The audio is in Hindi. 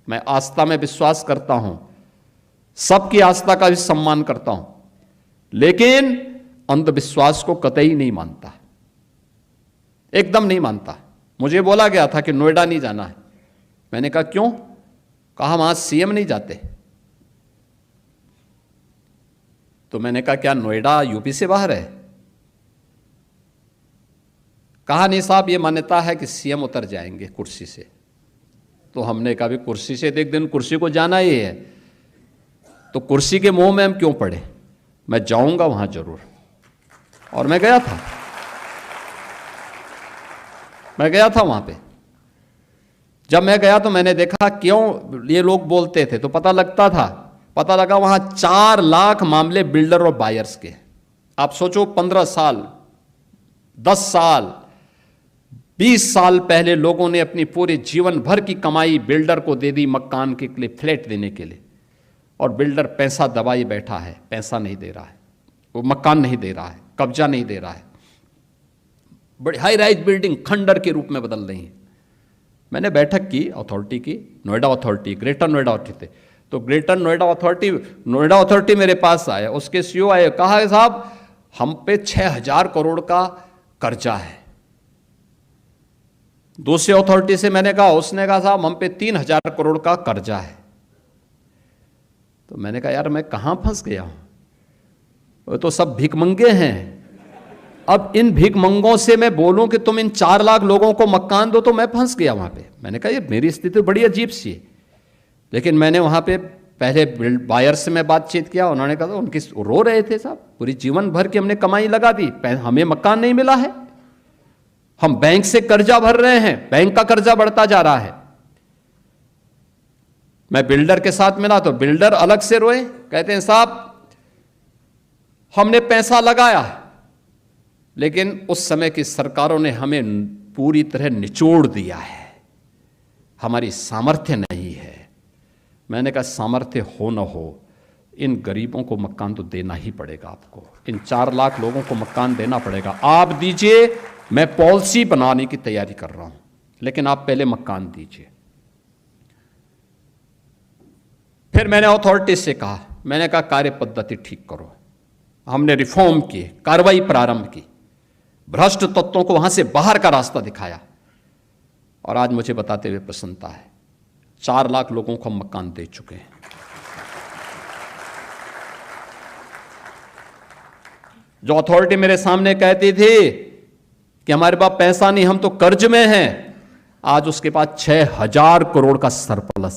मैं आस्था में विश्वास करता हूं, सबकी आस्था का भी सम्मान करता हूं, लेकिन अंधविश्वास को कतई नहीं मानता, एकदम नहीं मानता। मुझे बोला गया था कि नोएडा नहीं जाना है। मैंने कहा क्यों? कहा वहां सीएम नहीं जाते। तो मैंने कहा क्या नोएडा यूपी से बाहर है? कहा नहीं साहब, ये मान्यता है कि सीएम उतर जाएंगे कुर्सी से। तो हमने कहा भी कुर्सी से तो एक दिन कुर्सी को जाना ही है, तो कुर्सी के मोह में हम क्यों पड़े? मैं जाऊंगा वहां जरूर। और मैं गया था, मैं गया था वहां पे। जब मैं गया तो मैंने देखा क्यों ये लोग बोलते थे, तो पता लगता था, पता लगा वहां 4 लाख मामले बिल्डर और बायर्स के। आप सोचो 15 साल, 10 साल, 20 साल पहले लोगों ने अपनी पूरे जीवन भर की कमाई बिल्डर को दे दी मकान के लिए, फ्लैट देने के लिए, और बिल्डर पैसा दबाए बैठा है, पैसा नहीं दे रहा है, वो मकान नहीं दे रहा है, कब्जा नहीं दे रहा है। बड़ी हाई राइज बिल्डिंग खंडर के रूप में बदल रही है। मैंने बैठक की अथॉरिटी की, Noida authority, greater Noida authority थे। तो ग्रेटर नोएडा अथॉरिटी मेरे पास आया, उसके सीईओ आए, कहा साहब हम पे 6,000 करोड़ का कर्जा है। दूसरी अथॉरिटी से मैंने कहा, उसने कहा साहब हम पे 3,000 करोड़ का कर्जा है। तो मैंने कहा यार मैं कहां फंस गया हूं, वो तो सब भिखमंगे हैं। अब इन भिखमंगों से मैं बोलूं कि तुम इन 4 लाख लोगों को मकान दो, तो मैं फंस गया वहां पे। मैंने कहा ये मेरी स्थिति बड़ी अजीब सी है। लेकिन मैंने वहां पे पहले बायर से मैं बातचीत किया, उन्होंने कहा उनकी रो रहे थे साहब, पूरी जीवन भर की हमने कमाई लगा दी, हमें मकान नहीं मिला है, हम बैंक से कर्जा भर रहे हैं, बैंक का कर्जा बढ़ता जा रहा है। मैं बिल्डर के साथ मिला तो बिल्डर अलग से रोए, कहते हैं साहब हमने पैसा लगाया, लेकिन उस समय की सरकारों ने हमें पूरी तरह निचोड़ दिया है, हमारी सामर्थ्य नहीं है। मैंने कहा सामर्थ्य हो न हो, इन गरीबों को मकान तो देना ही पड़ेगा आपको, इन 4 लाख लोगों को मकान देना पड़ेगा। आप दीजिए, मैं पॉलिसी बनाने की तैयारी कर रहा हूं, लेकिन आप पहले मकान दीजिए। फिर मैंने अथॉरिटी से कहा, मैंने कहा कार्य पद्धति ठीक करो। हमने रिफॉर्म की, कार्रवाई प्रारंभ की, भ्रष्ट तत्वों को वहां से बाहर का रास्ता दिखाया, और आज मुझे बताते हुए प्रसन्नता है 4 लाख लोगों को हम मकान दे चुके हैं। जो अथॉरिटी मेरे सामने कहती थी कि हमारे पास पैसा नहीं, हम तो कर्ज में हैं, आज उसके पास 6,000 करोड़ का सरप्लस